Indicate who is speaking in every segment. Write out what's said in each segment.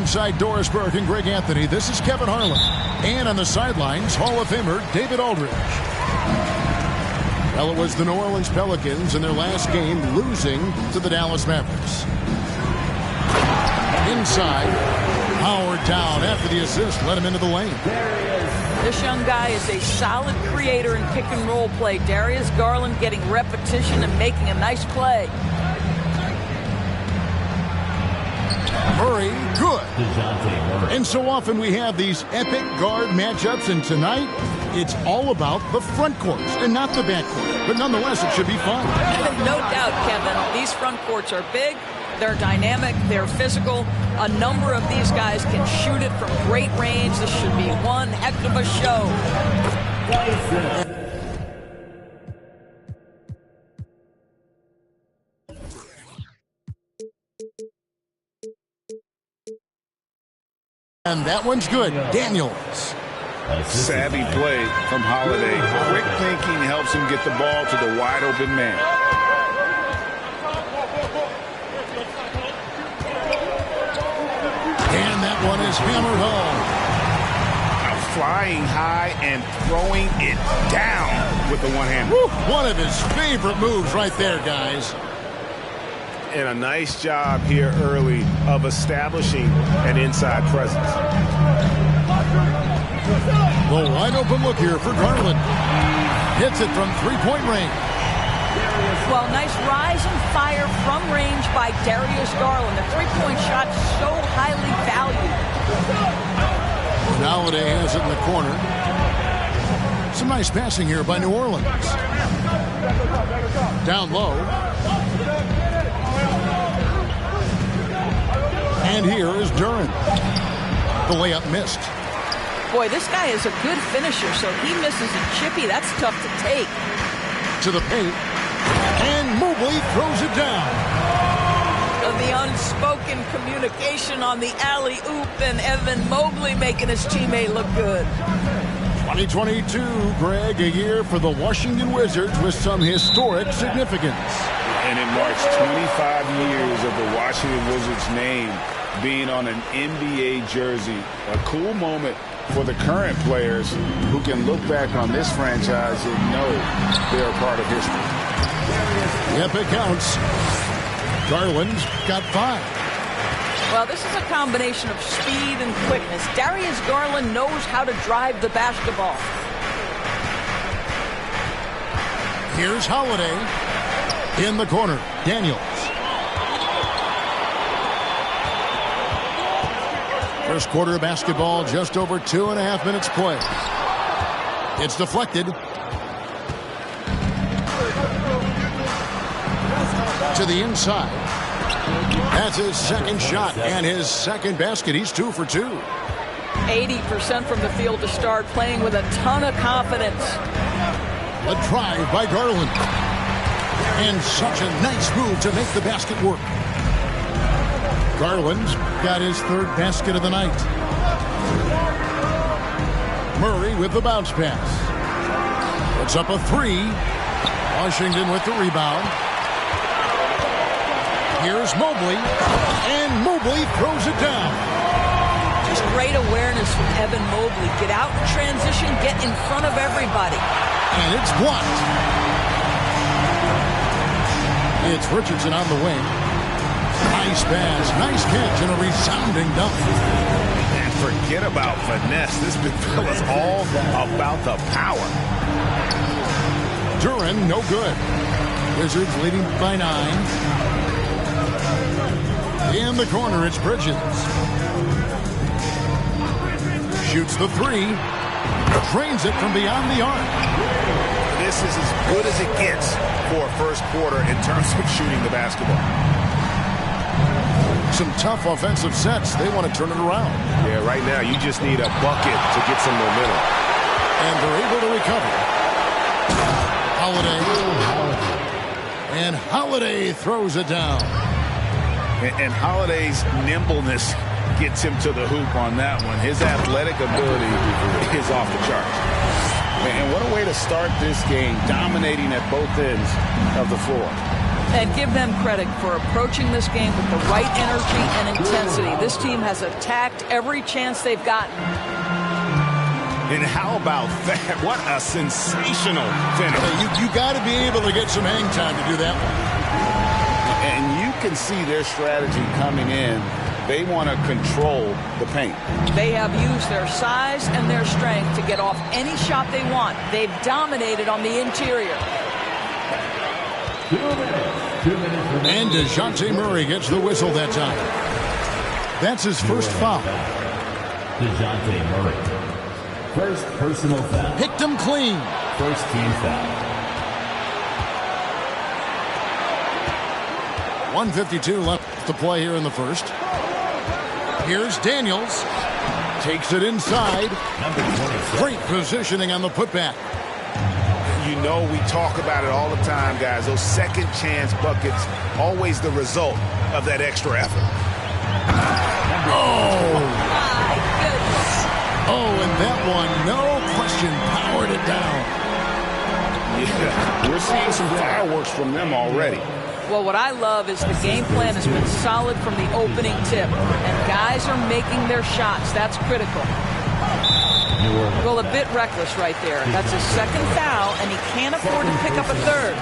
Speaker 1: Alongside Doris Burke and Greg Anthony, this is Kevin Harlan. And on the sidelines, Hall of Famer David Aldridge. Well, it was the New Orleans Pelicans in their last game losing to the Dallas Mavericks. Inside, Howard down after the assist, let him into the lane.
Speaker 2: This young guy is a solid creator in pick and roll play. Darius Garland getting repetition and making a nice play.
Speaker 1: Murray, good. And so often we have these epic guard matchups, and tonight it's all about the front courts and not the back court. But nonetheless, it should be fun.
Speaker 2: No doubt, Kevin. These front courts are big, they're dynamic, they're physical. A number of these guys can shoot it from great range. This should be one heck of a show.
Speaker 1: And that one's good. Daniels.
Speaker 3: Savvy play from Holiday. Quick thinking helps him get the ball to the wide open man.
Speaker 1: And that one is hammered home.
Speaker 3: Flying high and throwing it down with the one-hand.
Speaker 1: One of his favorite moves right there, guys.
Speaker 3: And a nice job here early of establishing an inside presence.
Speaker 1: The wide open look here for Garland. Hits it from three-point range.
Speaker 2: Well, nice rise and fire from range by Darius Garland. The three-point shot so highly valued.
Speaker 1: Holiday has it in the corner. Some nice passing here by New Orleans. Down low. And here is Duren. The layup missed.
Speaker 2: Boy, this guy is a good finisher, so he misses a chippy. That's tough to take.
Speaker 1: To the paint. And Mobley throws it down.
Speaker 2: The unspoken communication on the alley-oop, and Evan Mobley making his teammate look good.
Speaker 1: 2022, Greg, a year for the Washington Wizards with some historic significance.
Speaker 3: And it marks 25 years of the Washington Wizards name being on an NBA jersey. A cool moment for the current players who can look back on this franchise and know they're a part of history.
Speaker 1: Yep, it counts. Garland's got 5.
Speaker 2: Well, this is a combination of speed and quickness. Darius Garland knows how to drive the basketball.
Speaker 1: Here's Holiday. In the corner, Daniels. First quarter of basketball, just over 2.5 minutes play. It's deflected. To the inside. That's his second shot and his second basket. He's 2 for 2.
Speaker 2: 80% from the field to start, playing with a ton of confidence.
Speaker 1: A drive by Garland. And such a nice move to make the basket work. Garland's got his 3rd basket of the night. Murray with the bounce pass. Puts up a 3. Washington with the rebound. Here's Mobley, and Mobley throws it down.
Speaker 2: Just great awareness from Evan Mobley. Get out in transition, get in front of everybody.
Speaker 1: And it's blocked. It's Richardson on the wing. Nice pass, nice catch, and a resounding dunk.
Speaker 3: And forget about finesse. This midfield is all about the power.
Speaker 1: Duren, no good. Wizards leading by 9. In the corner, it's Bridges. Shoots the 3. Drains it from beyond the arc.
Speaker 3: This is as good as it gets for a first quarter in terms of shooting the basketball.
Speaker 1: Some tough offensive sets. They want to turn it around.
Speaker 3: Yeah, right now you just need a bucket to get some momentum.
Speaker 1: And they're able to recover. Holiday. And Holiday throws it down.
Speaker 3: And Holiday's nimbleness gets him to the hoop on that one. His athletic ability is off the charts. And what a way to start this game, dominating at both ends of the floor.
Speaker 2: And give them credit for approaching this game with the right energy and intensity. This team has attacked every chance they've gotten.
Speaker 4: And how about that? What a sensational finish.
Speaker 1: You got to be able to get some hang time to do that one.
Speaker 3: And you can see their strategy coming in. They want to control the paint.
Speaker 2: They have used their size and their strength to get off any shot they want. They've dominated on the interior.
Speaker 5: 2 minutes. 2 minutes.
Speaker 1: And DeJounte Murray gets the whistle that time. That's his first foul.
Speaker 5: DeJounte Murray. First personal foul.
Speaker 1: Picked him clean.
Speaker 5: First team foul.
Speaker 1: 1:52 left to play here in the first. Here's Daniels. Takes it inside.
Speaker 5: Number 26.
Speaker 1: Great positioning on the putback.
Speaker 3: You know, we talk about it all the time, guys. Those second chance buckets, always the result of that extra effort.
Speaker 1: Oh!
Speaker 2: My goodness.
Speaker 1: Oh, and that one, no question, powered it down.
Speaker 3: Yeah, we're seeing some fireworks from them already.
Speaker 2: Well, what I love is the game plan has been solid from the opening tip. And guys are making their shots. That's critical. Well, a bit reckless right there. That's his second foul, and he can't afford to pick up a third.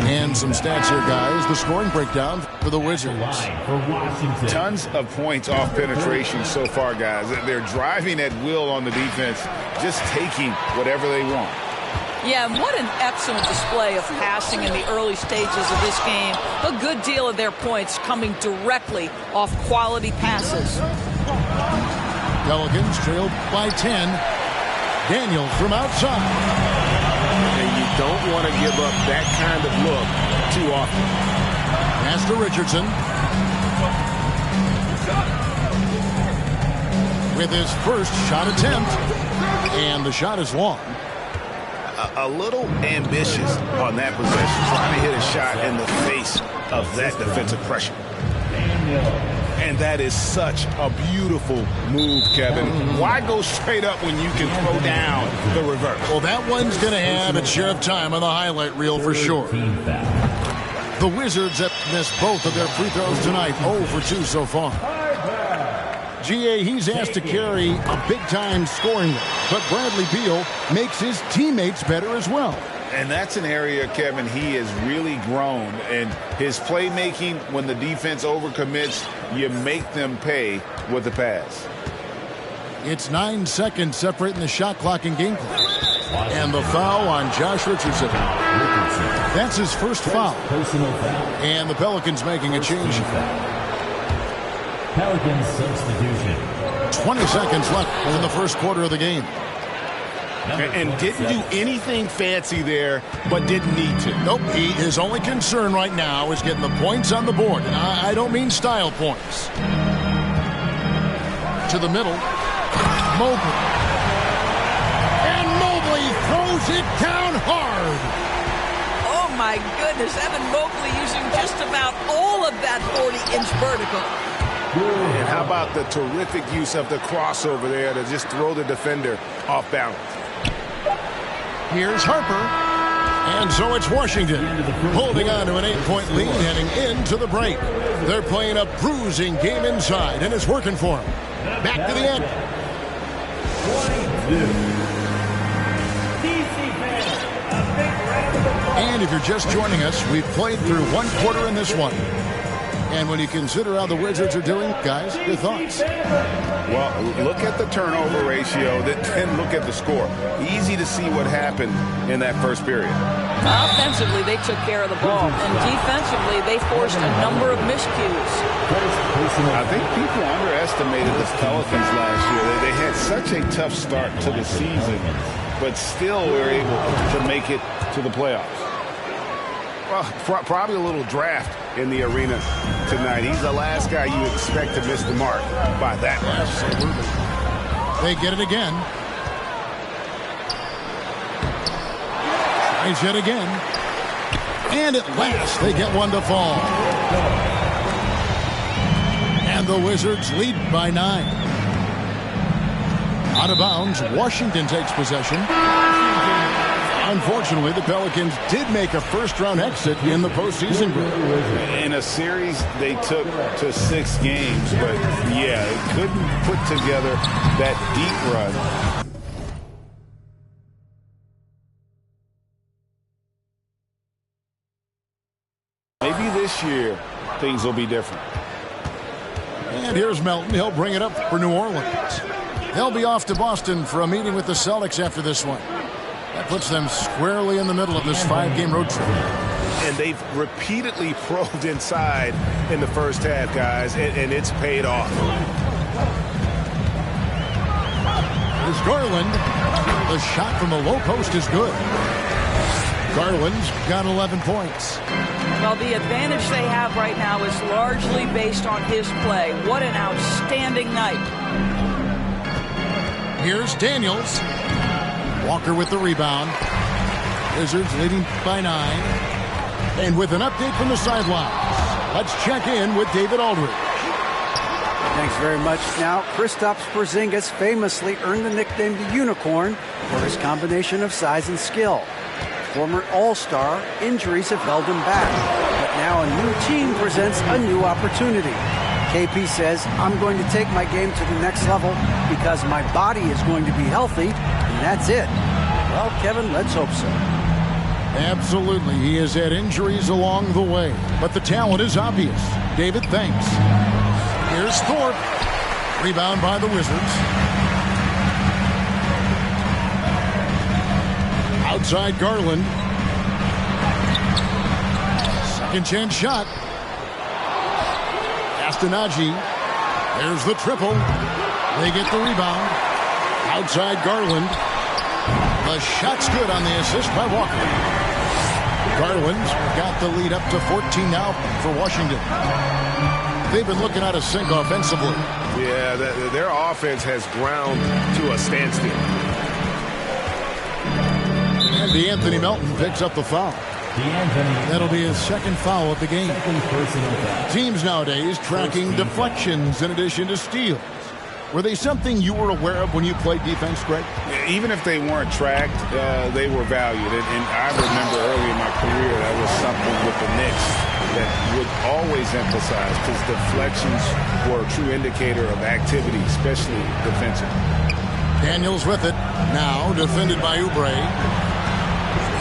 Speaker 1: And some stats here, guys. The scoring breakdown for the Wizards.
Speaker 5: For Washington.
Speaker 3: Tons of points off penetration so far, guys. They're driving at will on the defense, just taking whatever they want.
Speaker 2: Yeah, and what an excellent display of passing in the early stages of this game. A good deal of their points coming directly off quality passes.
Speaker 1: Pelicans trailed by 10. Daniels from outside.
Speaker 3: And you don't want to give up that kind of look too often.
Speaker 1: Pass to Richardson. With his first shot attempt. And the shot is long.
Speaker 3: A little ambitious on that possession, trying to hit a shot in the face of that defensive pressure. And that is such a beautiful move, Kevin. Why go straight up when you can throw down the reverse?
Speaker 1: Well, that one's going to have its share of time on the highlight reel for sure. The Wizards have missed both of their free throws tonight, 0 for 2 so far. GA, he's asked to carry a big-time scoring role, but Bradley Beal makes his teammates better as well.
Speaker 3: And that's an area, Kevin, he has really grown. And his playmaking, when the defense overcommits, you make them pay with the pass.
Speaker 1: It's 9 seconds separating the shot clock and game clock. And the foul on Josh Richardson. That's his first foul.
Speaker 5: Personal foul.
Speaker 1: And the Pelicans making a change.
Speaker 5: Pelicans substitution.
Speaker 1: 20 seconds left in the first quarter of the game.
Speaker 3: And didn't do anything fancy there, but didn't need to.
Speaker 1: Nope, his only concern right now is getting the points on the board. And I don't mean style points. To the middle. Mobley. And Mobley throws it down hard.
Speaker 2: Oh, my goodness. Evan Mobley using just about all of that 40-inch vertical.
Speaker 3: And how about the terrific use of the crossover there to just throw the defender off balance?
Speaker 1: Here's Harper. And so it's Washington holding on to an 8-point lead heading into the break. They're playing a bruising game inside, and it's working for them. Back to the end. And if you're just joining us, we've played through one quarter in this one. And when you consider how the Wizards are doing, guys, your thoughts?
Speaker 3: Well, look at the turnover ratio, then look at the score. Easy to see what happened in that first period.
Speaker 2: Offensively, they took care of the ball. And defensively, they forced a number of miscues.
Speaker 3: I think people underestimated the Pelicans last year. They had such a tough start to the season, but still were able to make it to the playoffs. Well, probably a little draft in the arena tonight. He's the last guy you expect to miss the mark by that much.
Speaker 1: Absolutely. They get it again. Tries it again. And at last, they get one to fall. And the Wizards lead by 9. Out of bounds, Washington takes possession. Unfortunately, the Pelicans did make a first-round exit in the postseason.
Speaker 3: In a series they took to 6 games, but yeah, it couldn't put together that deep run. Maybe this year things will be different.
Speaker 1: And here's Melton. He'll bring it up for New Orleans. They'll be off to Boston for a meeting with the Celtics after this one. That puts them squarely in the middle of this 5-game road trip.
Speaker 4: And they've repeatedly probed inside in the first half, guys, and it's paid off.
Speaker 1: Here's Garland. The shot from the low post is good. Garland's got 11 points.
Speaker 2: Well, the advantage they have right now is largely based on his play. What an outstanding night.
Speaker 1: Here's Daniels. Walker with the rebound. Wizards leading by 9. And with an update from the sidelines, let's check in with David Aldridge.
Speaker 6: Thanks very much. Now, Kristaps Porzingis famously earned the nickname the Unicorn for his combination of size and skill. Former All-Star, injuries have held him back. But now a new team presents a new opportunity. KP says, I'm going to take my game to the next level because my body is going to be healthy, and that's it. Well, Kevin, let's hope so.
Speaker 1: Absolutely. He has had injuries along the way, but the talent is obvious. David, thanks. Here's Thorpe. Rebound by the Wizards. Outside Garland. Second chance shot. Castanagi. There's the triple. They get the rebound. Outside Garland. The shot's good on the assist by Walker. Garland's got the lead up to 14 now for Washington. They've been looking out of sync offensively.
Speaker 4: Yeah, their offense has ground to a standstill.
Speaker 1: And DeAnthony Melton picks up the foul. That'll be his second foul of the game. Teams nowadays tracking deflections in addition to steals. Were they something you were aware of when you played defense, Greg?
Speaker 3: Even if they weren't tracked, they were valued. And I remember early in my career that was something with the Knicks that would always emphasize, because deflections were a true indicator of activity, especially defensive.
Speaker 1: Daniels with it. Now defended by Oubre.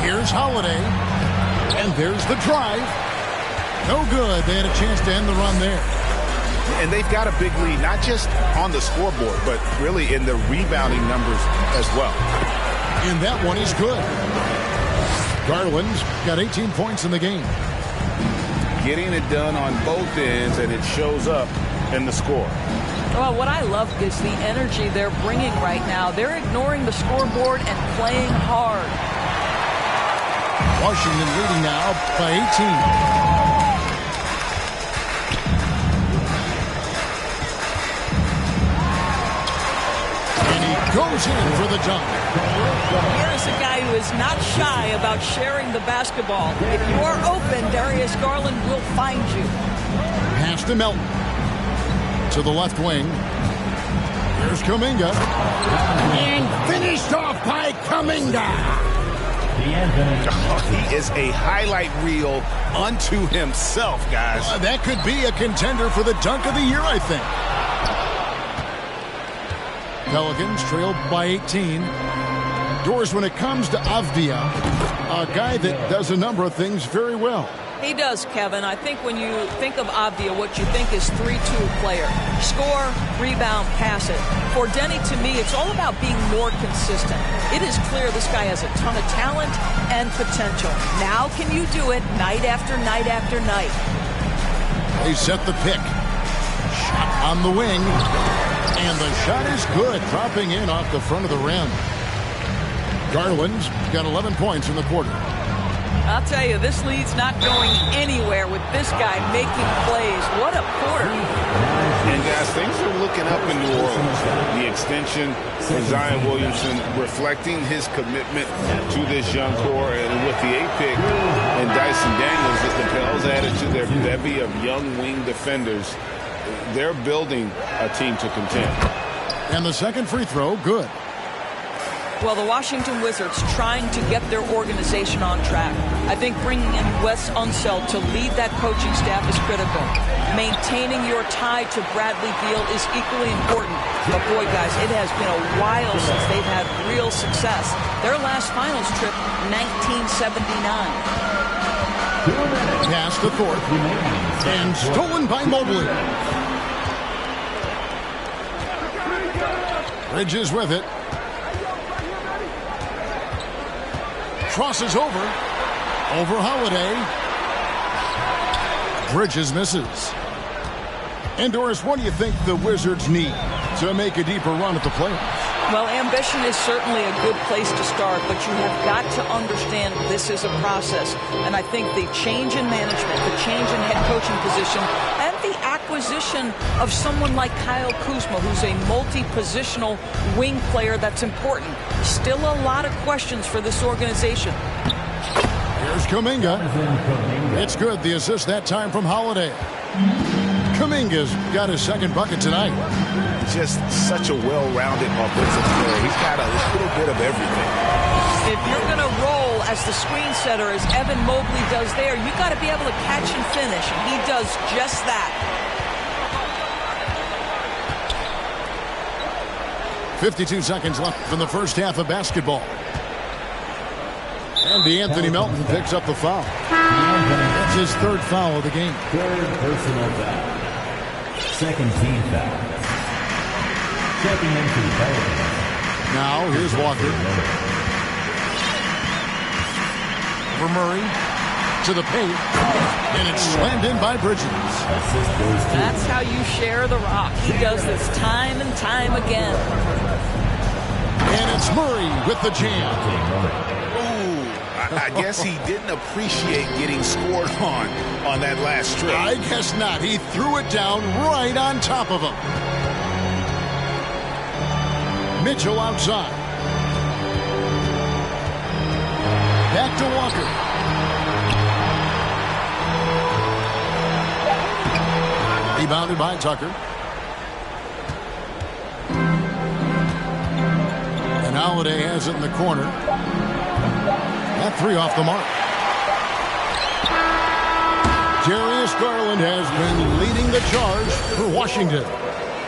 Speaker 1: Here's Holiday. And there's the drive. No good. They had a chance to end the run there.
Speaker 4: And they've got a big lead, not just on the scoreboard, but really in the rebounding numbers as well.
Speaker 1: And that one is good. Garland's got 18 points in the game.
Speaker 3: Getting it done on both ends, and it shows up in the score.
Speaker 2: Well, what I love is the energy they're bringing right now. They're ignoring the scoreboard and playing hard.
Speaker 1: Washington leading now by 18. Goes in for the dunk.
Speaker 2: Here is a guy who is not shy about sharing the basketball. If you are open, Darius Garland will find you.
Speaker 1: Pass to Melton. To the left wing. Here's Kuminga. And finished off by Kuminga.
Speaker 4: He is a highlight reel unto himself, guys.
Speaker 1: That could be a contender for the dunk of the year, I think. Pelicans trailed by 18. Doors, when it comes to Avdia, a guy that does a number of things very well.
Speaker 2: He does, Kevin. I think when you think of Avdia, what you think is 3-2 player. Score, rebound, pass it. For Denny, to me, it's all about being more consistent. It is clear this guy has a ton of talent and potential. Now can you do it night after night after night?
Speaker 1: They set the pick. Shot on the wing. And the shot is good, dropping in off the front of the rim. Garland's got 11 points in the quarter.
Speaker 2: I'll tell you, this lead's not going anywhere with this guy making plays. What a quarter.
Speaker 3: And, guys, things are looking up in New Orleans. The extension from Zion Williamson reflecting his commitment to this young core. And with the 8th pick and Dyson Daniels, the Pels added to their bevy of young wing defenders, they're building a team to contend.
Speaker 1: And the second free throw, good.
Speaker 2: Well, the Washington Wizards trying to get their organization on track. I think bringing in Wes Unseld to lead that coaching staff is critical. Maintaining your tie to Bradley Beal is equally important. But boy, guys, it has been a while since they've had real success. Their last finals trip, 1979.
Speaker 1: Pass to Thorpe. And stolen by Mobley. Bridges with it. Crosses over Holiday. Bridges misses. And Doris, what do you think the Wizards need to make a deeper run at the playoffs?
Speaker 2: Well, ambition is certainly a good place to start, but you have got to understand this is a process. And I think the change in management, the change in head coaching position, and the acquisition of someone like Kyle Kuzma, who's a multi-positional wing player that's important. Still a lot of questions for this organization.
Speaker 1: Here's Kuminga. It's good. The assist that time from Holiday. Kuminga's got his second bucket tonight.
Speaker 4: Just such a well-rounded offensive player. He's got a little bit of everything.
Speaker 2: If you're going to roll as the screen setter, as Evan Mobley does there, you got to be able to catch and finish, and he does just that.
Speaker 1: 52 seconds left from the first half of basketball. And DeAnthony Melton picks up the foul. That's his third foul of the game.
Speaker 5: Third personal foul. Second team foul. Checking into the Pelicans.
Speaker 1: Now here's Walker. For Murray to the paint. And it's slammed in by Bridges.
Speaker 2: That's how you share the rock. He does this time and time again.
Speaker 1: And it's Murray with the jam.
Speaker 4: I guess he didn't appreciate getting scored on that last trip.
Speaker 1: I guess not. He threw it down right on top of him. Mitchell outside. Back to Walker. Rebounded by Tucker. And Holiday has it in the corner. That three off the mark. Darius Garland has been leading the charge for Washington.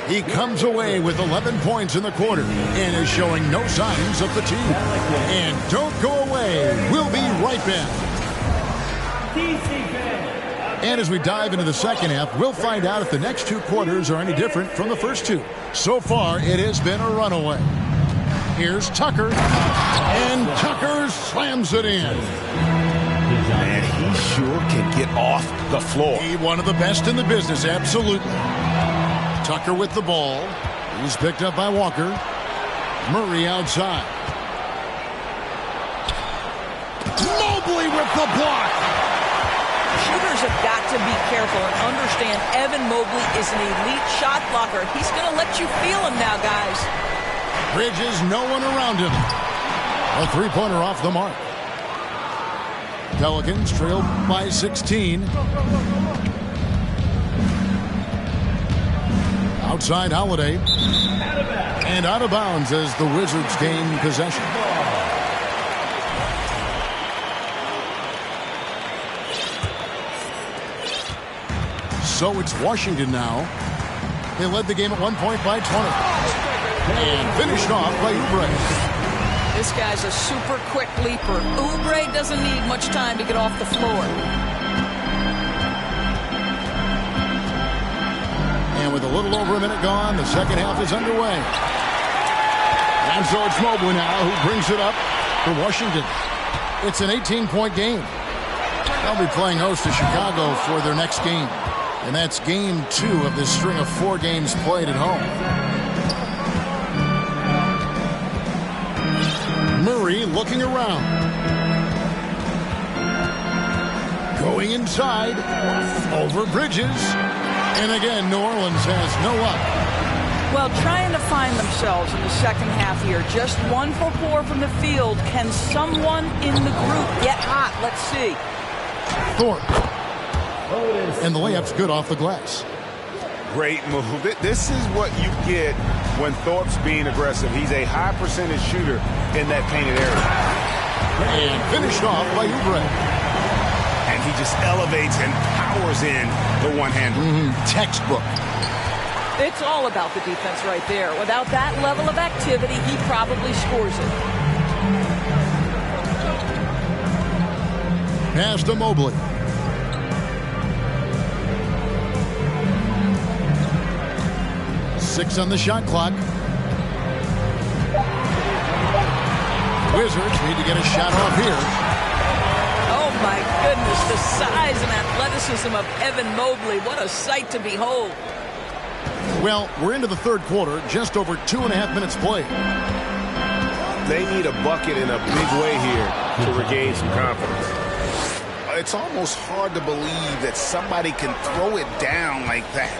Speaker 1: He comes away with 11 points in the quarter and is showing no signs of fatigue. And don't go away. We'll be right back. And as we dive into the second half, we'll find out if the next two quarters are any different from the first two. So far, it has been a runaway. Here's Tucker, and Tucker slams it in.
Speaker 4: Man, he sure can get off the floor.
Speaker 1: He one of the best in the business, absolutely. Tucker with the ball. He's picked up by Walker. Murray outside. Mobley with the block.
Speaker 2: Shooters have got to be careful and understand Evan Mobley is an elite shot blocker. He's going to let you feel him now, guys.
Speaker 1: Bridges, no one around him. A three-pointer off the mark. Pelicans trailed by 16. Outside Holiday. And out of bounds as the Wizards gain possession. So it's Washington now. They led the game at 1 point by 20. And finished off by Oubre.
Speaker 2: This guy's a super quick leaper. Oubre doesn't need much time to get off the floor.
Speaker 1: And with a little over a minute gone, the second half is underway. And so it's Mobley now who brings it up for Washington. It's an 18-point game. They'll be playing host to Chicago for their next game. And that's game 2 of this string of 4 games played at home. Murray looking around. Going inside. Over Bridges. And again, New Orleans has no luck.
Speaker 2: Well, trying to find themselves in the second half here. Just 1 for 4 from the field. Can someone in the group get hot? Let's see.
Speaker 1: Thorpe. And the layup's good off the glass.
Speaker 4: great move. This is what you get when Thorpe's being aggressive. He's a high percentage shooter in that painted area.
Speaker 1: And finished off by Oubre.
Speaker 4: And he just elevates and powers in the one-hander.
Speaker 1: Textbook.
Speaker 2: It's all about the defense right there. Without that level of activity, he probably scores it.
Speaker 1: Pass to Mobley. Six on the shot clock. Wizards need to get a shot off here.
Speaker 2: Oh, my goodness. The size and athleticism of Evan Mobley. What a sight to behold.
Speaker 1: Well, we're into the third quarter. Just over 2.5 minutes played.
Speaker 4: They need a bucket in a big way here to regain some confidence. It's almost hard to believe that somebody can throw it down like that.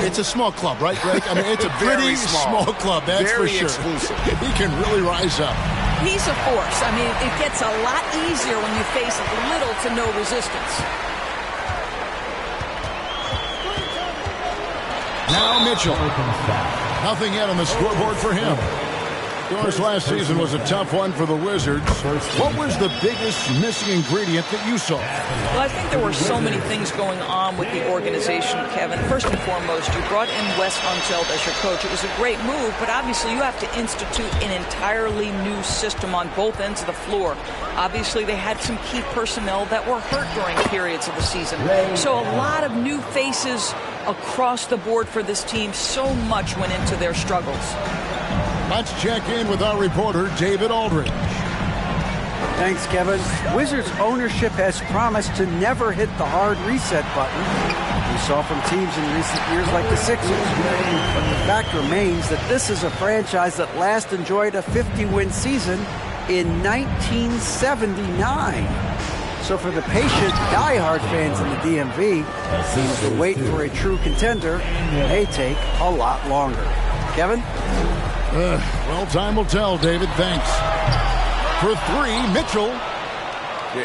Speaker 1: It's a small club, right, Greg? I mean, it's a pretty small club, that's
Speaker 4: very
Speaker 1: for sure.
Speaker 4: Exclusive.
Speaker 1: He can really rise up.
Speaker 2: He's a force. I mean, it gets a lot easier when you face little to no resistance.
Speaker 1: Now Mitchell. Nothing yet on the scoreboard for him. Of course, last season was a tough one for the Wizards. What was the biggest missing ingredient that you saw?
Speaker 2: Well, I think there were so many things going on with the organization, Kevin. First and foremost, you brought in Wes Unseld as your coach. It was a great move, but obviously you have to institute an entirely new system on both ends of the floor. Obviously, they had some key personnel that were hurt during periods of the season. So a lot of new faces across the board for this team. So much went into their struggles.
Speaker 1: Let's check in with our reporter, David Aldridge.
Speaker 6: Thanks, Kevin. Wizards ownership has promised to never hit the hard reset button we saw from teams in recent years like the Sixers. But the fact remains that this is a franchise that last enjoyed a 50-win season in 1979. So for the patient, diehard fans in the DMV, the wait for a true contender may take a lot longer. Kevin?
Speaker 1: Well, time will tell, David. Thanks. For three, Mitchell.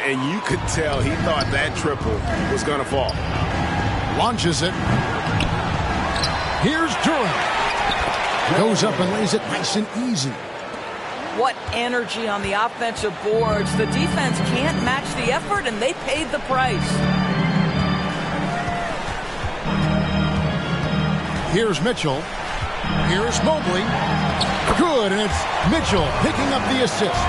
Speaker 4: And you could tell he thought that triple was going to fall.
Speaker 1: Launches it. Here's Durant. Goes up and lays it nice and easy.
Speaker 2: What energy on the offensive boards. The defense can't match the effort, and they paid the price.
Speaker 1: Here's Mitchell. Here's Mobley. Good, and it's Mitchell picking up the assist.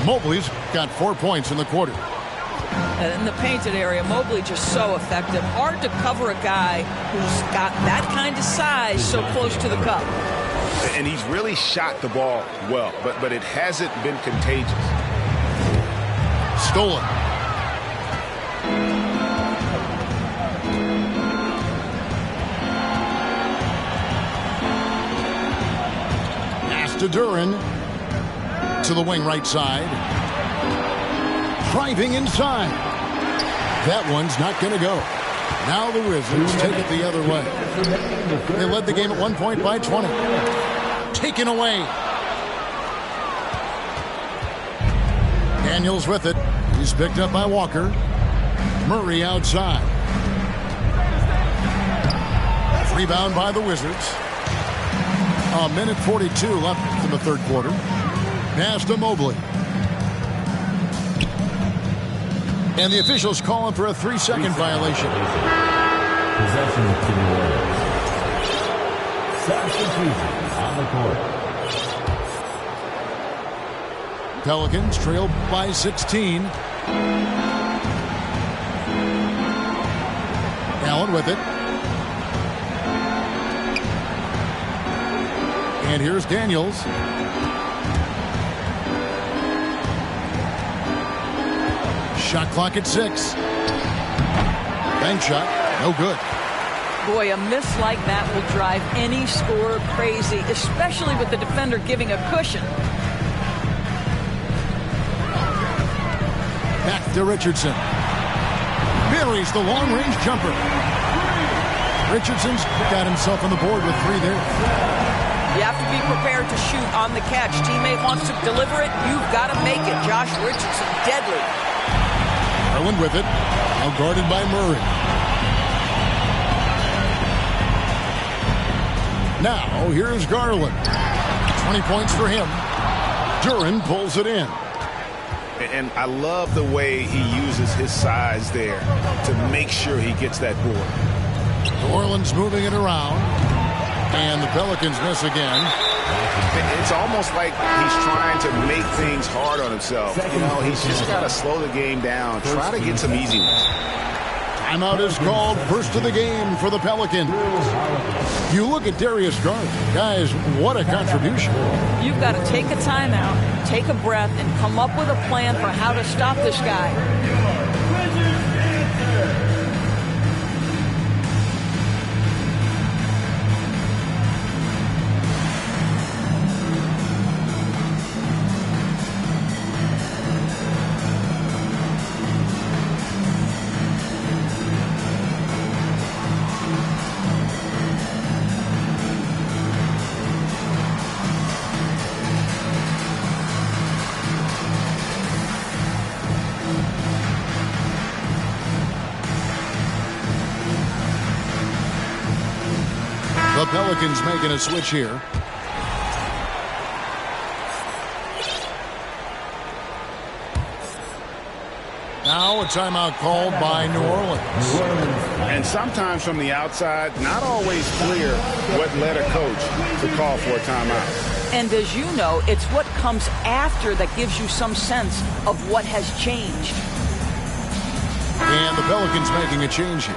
Speaker 1: Mobley's got 4 points in the quarter.
Speaker 2: In the painted area, Mobley just so effective. Hard to cover a guy who's got that kind of size so close to the cup.
Speaker 4: And he's really shot the ball well, but it hasn't been contagious.
Speaker 1: Stolen. To Duran, to the wing right side, driving inside. That one's not going to go. Now the Wizards take it the other way. They led the game at 1 point by 20. Taken away. Daniels with it. He's picked up by Walker. Murray outside. Rebound by the Wizards. A minute 42 left in the third quarter. Pass to Mobley. And the officials calling for a 3-second violation.
Speaker 5: Possession to the Warriors. Substitution on the court.
Speaker 1: Pelicans trail by 16. Allen with it. And here's Daniels. Shot clock at 6. Bank shot. No good.
Speaker 2: Boy, a miss like that will drive any scorer crazy, especially with the defender giving a cushion.
Speaker 1: Back to Richardson. Buries the long-range jumper. Richardson's got himself on the board with 3 there.
Speaker 2: You have to be prepared to shoot on the catch. Teammate wants to deliver it. You've got to make it. Josh Richardson, deadly.
Speaker 1: Garland with it. Now guarded by Murray. Now, here's Garland. 20 points for him. Duren pulls it in.
Speaker 4: And I love the way he uses his size there to make sure he gets that board.
Speaker 1: New Orleans moving it around. And the Pelicans miss again.
Speaker 4: It's almost like he's trying to make things hard on himself. You know, he's just got to slow the game down. Try to get some easy ones.
Speaker 1: Timeout is called. First of the game for the Pelicans. You look at Darius Garland. Guys, what a contribution.
Speaker 2: You've got to take a timeout, take a breath, and come up with a plan for how to stop this guy.
Speaker 1: The Pelicans making a switch here. Now a timeout called by New Orleans.
Speaker 3: And sometimes from the outside, not always clear what led a coach to call for a timeout.
Speaker 2: And as you know, it's what comes after that gives you some sense of what has changed.
Speaker 1: And the Pelicans making a change here.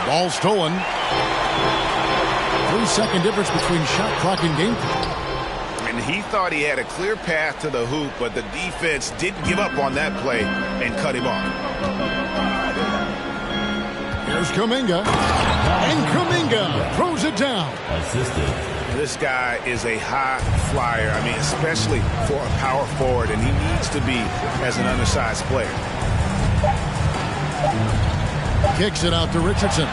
Speaker 1: Ball stolen. 3-second difference between shot clock and game clock.
Speaker 4: And he thought he had a clear path to the hoop, but the defense didn't give up on that play and cut him off.
Speaker 1: Here's Kuminga. And Kuminga throws it down.
Speaker 5: Assisted.
Speaker 4: This guy is a high flyer. I mean, especially for a power forward, and he needs to be as an undersized player.
Speaker 1: Kicks it out to Richardson. Oh,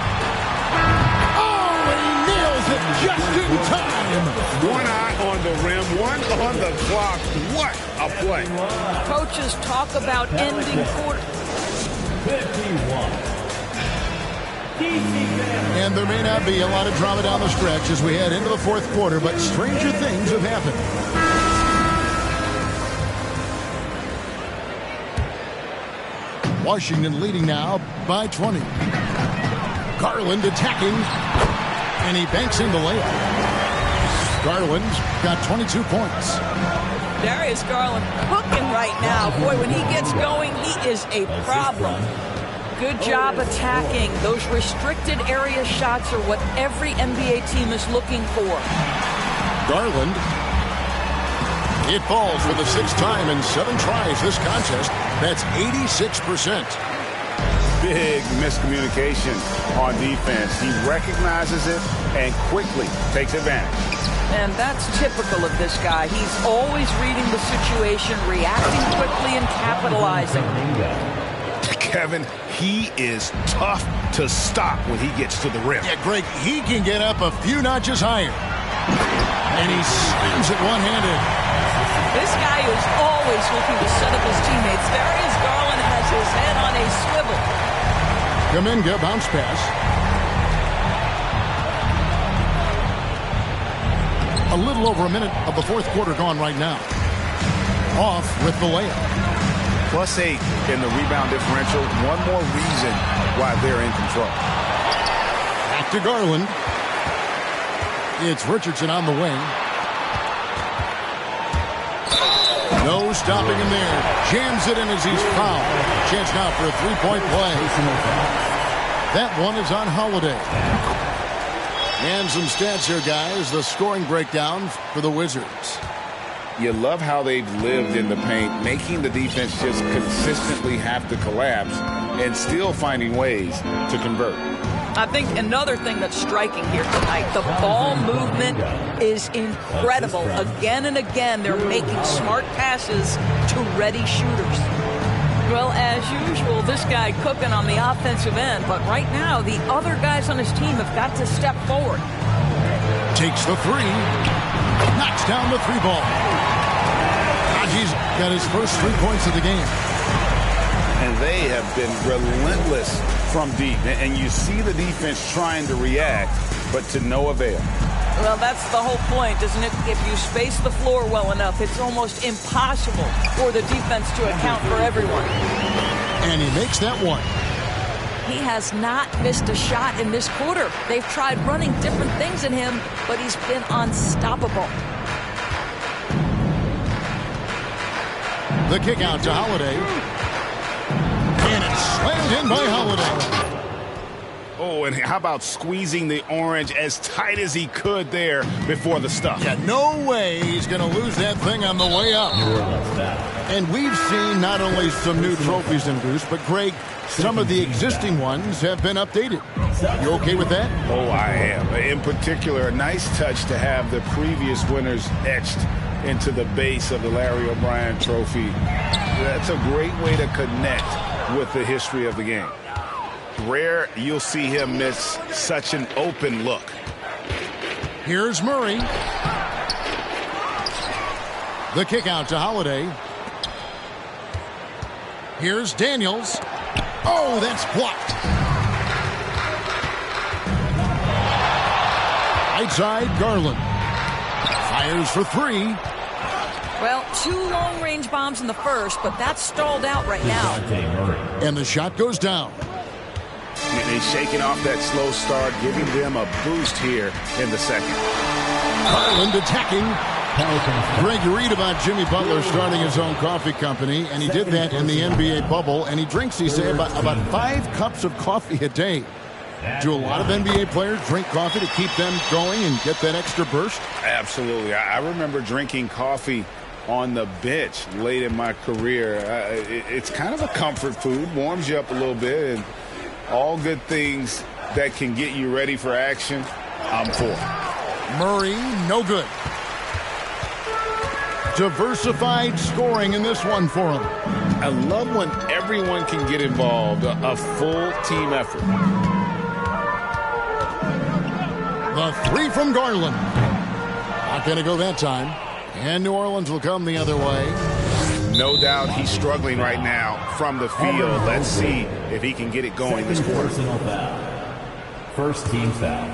Speaker 1: he nails it just in time.
Speaker 3: One eye on the rim, one on the clock. What a play.
Speaker 2: Coaches talk about ending quarter.
Speaker 5: 51.
Speaker 1: And there may not be a lot of drama down the stretch as we head into the fourth quarter, but stranger things have happened. Washington leading now by 20. Garland attacking, and he banks in the layup. Garland's got 22 points.
Speaker 2: Darius Garland cooking right now. Boy, when he gets going, he is a problem. Good job attacking. Those restricted area shots are what every NBA team is looking for.
Speaker 1: Garland. It falls for the sixth time in 7 tries this contest. That's 86%.
Speaker 3: Big miscommunication on defense. He recognizes it and quickly takes advantage.
Speaker 2: And that's typical of this guy. He's always reading the situation, reacting quickly, and capitalizing.
Speaker 4: Kevin, he is tough to stop when he gets to the rim.
Speaker 1: Yeah, Greg, he can get up a few notches higher. And he slams it one-handed.
Speaker 2: This guy is always looking to set up his teammates. Darius Garland has his head on a swivel.
Speaker 1: Kuminga bounce pass. A little over a minute of the fourth quarter gone right now. Off with the layup.
Speaker 4: +8 in the rebound differential. One more reason why they're in control.
Speaker 1: Back to Garland. It's Richardson on the wing. No stopping him there. Jams it in as he's fouled. Chance now for a three-point play. That one is on Holiday. And some stats here, guys. The scoring breakdown for the Wizards.
Speaker 3: You love how they've lived in the paint, making the defense just consistently have to collapse and still finding ways to convert.
Speaker 2: I think another thing that's striking here tonight, the ball movement is incredible. Again and again, they're making smart passes to ready shooters. Well, as usual, this guy cooking on the offensive end, but right now, the other guys on his team have got to step forward.
Speaker 1: Takes the three. Knocks down the three ball. Haji's got his first 3 points of the game.
Speaker 3: And they have been relentless from deep. And you see the defense trying to react, but to no avail.
Speaker 2: Well, that's the whole point, isn't it? If you space the floor well enough, it's almost impossible for the defense to account for everyone.
Speaker 1: And he makes that one.
Speaker 2: He has not missed a shot in this quarter. They've tried running different things at him, but he's been unstoppable.
Speaker 1: The kick out to Holiday. And it's slammed in by Holiday.
Speaker 3: Oh, and how about squeezing the orange as tight as he could there before the stuff?
Speaker 1: Yeah, no way he's going to lose that thing on the way up. And we've seen not only some new trophies introduced, but, Greg, some of the existing ones have been updated. You okay with that?
Speaker 3: Oh, I am. In particular, a nice touch to have the previous winners etched into the base of the Larry O'Brien trophy. That's a great way to connect with the history of the game. Rare you'll see him miss such an open look.
Speaker 1: Here's Murray. The kick out to Holiday. Here's Daniels. Oh, that's blocked. Right side, Garland. Fires for three.
Speaker 2: Well, 2 long-range bombs in the first, but that's stalled out right now.
Speaker 1: And the shot goes down.
Speaker 3: He's shaking off that slow start, giving them a boost here in the second.
Speaker 1: Garland attacking. Greg, you read about Jimmy Butler starting his own coffee company, and he did that in the NBA bubble, and he drinks, he said, about 5 cups of coffee a day. Do a lot of NBA players drink coffee to keep them going and get that extra burst?
Speaker 3: Absolutely. I remember drinking coffee on the bench late in my career. It's kind of a comfort food, warms you up a little bit, and all good things that can get you ready for action, I'm for.
Speaker 1: Murray, no good. Diversified scoring in this one for him.
Speaker 3: I love when everyone can get involved, a full team effort.
Speaker 1: The three from Garland. Not going to go that time. And New Orleans will come the other way.
Speaker 3: No doubt he's struggling right now from the field. Let's see if he can get it going this quarter.
Speaker 5: First team foul.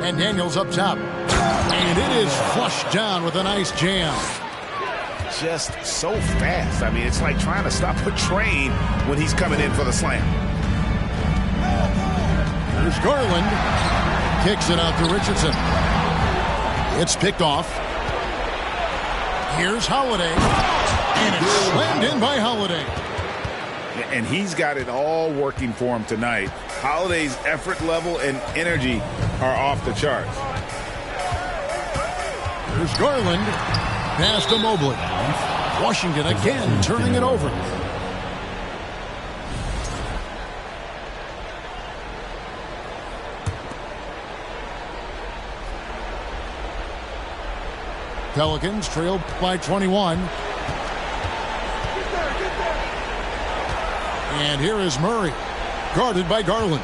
Speaker 1: And Daniels up top. And it is flushed down with a nice jam.
Speaker 3: Just so fast. I mean, it's like trying to stop a train when he's coming in for the slam.
Speaker 1: Here's Garland. Kicks it out to Richardson. It's picked off. Here's Holiday. And it's slammed in by Holiday.
Speaker 3: And he's got it all working for him tonight. Holiday's effort level and energy are off the charts.
Speaker 1: Here's Garland. Pass to Mobley. Washington again turning it over. Pelicans trail by 21. And here is Murray, guarded by Garland.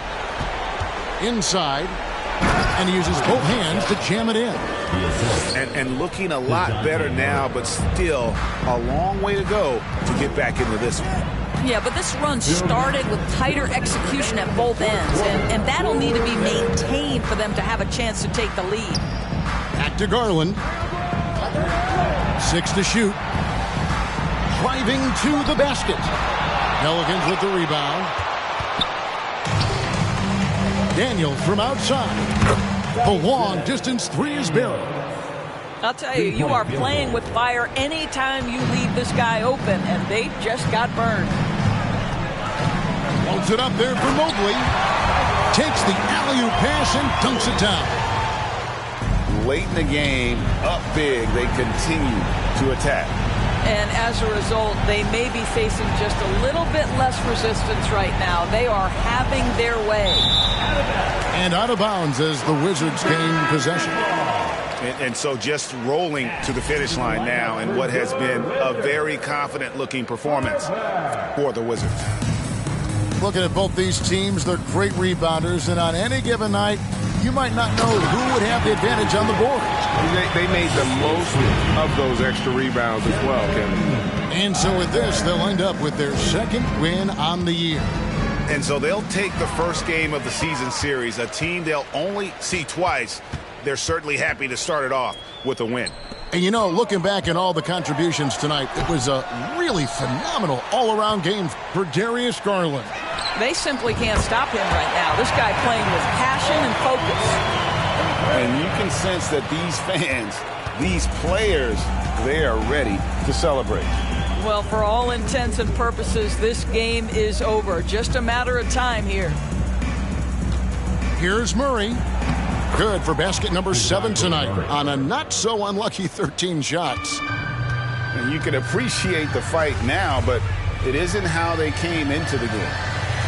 Speaker 1: Inside, and he uses both hands to jam it in.
Speaker 3: And looking a lot better now, but still a long way to go to get back into this one.
Speaker 2: Yeah, but this run started with tighter execution at both ends, and that'll need to be maintained for them to have a chance to take the lead.
Speaker 1: Back to Garland. 6 to shoot. Driving to the basket. Pelicans with the rebound. Daniels from outside. The long distance three is buried.
Speaker 2: I'll tell you, you are playing with fire anytime you leave this guy open, and they just got burned.
Speaker 1: Holds it up there for Mobley. Takes the alley-oop pass and dunks it down.
Speaker 3: Late in the game, up big, they continue to attack.
Speaker 2: And as a result, they may be facing just a little bit less resistance right now. They are having their way.
Speaker 1: And out of bounds as the Wizards gain possession.
Speaker 3: And so just rolling to the finish line now in what has been a very confident-looking performance for the Wizards.
Speaker 1: Looking at both these teams, they're great rebounders, and on any given night, you might not know who would have the advantage on the board.
Speaker 4: They made the most of those extra rebounds as well, Kevin.
Speaker 1: And so with this, they'll end up with their second win on the year.
Speaker 4: And so they'll take the first game of the season series, a team they'll only see twice. They're certainly happy to start it off with a win.
Speaker 1: And you know, looking back at all the contributions tonight, it was a really phenomenal all-around game for Darius Garland.
Speaker 2: They simply can't stop him right now. This guy playing with passion and focus.
Speaker 3: And you can sense that these fans, these players, they are ready to celebrate.
Speaker 2: Well, for all intents and purposes, this game is over. Just a matter of time here.
Speaker 1: Here's Murray. Good for basket number 7 tonight on a not-so-unlucky 13 shots.
Speaker 3: And you can appreciate the fight now, but it isn't how they came into the game.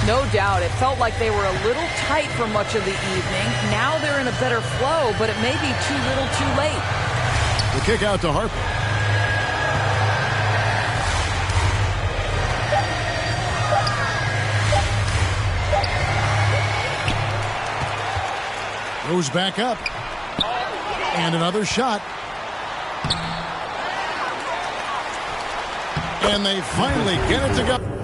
Speaker 2: No doubt. It felt like they were a little tight for much of the evening. Now they're in a better flow, but it may be too little too late.
Speaker 1: The kick out to Harper. Goes back up. And another shot. And they finally get it to go.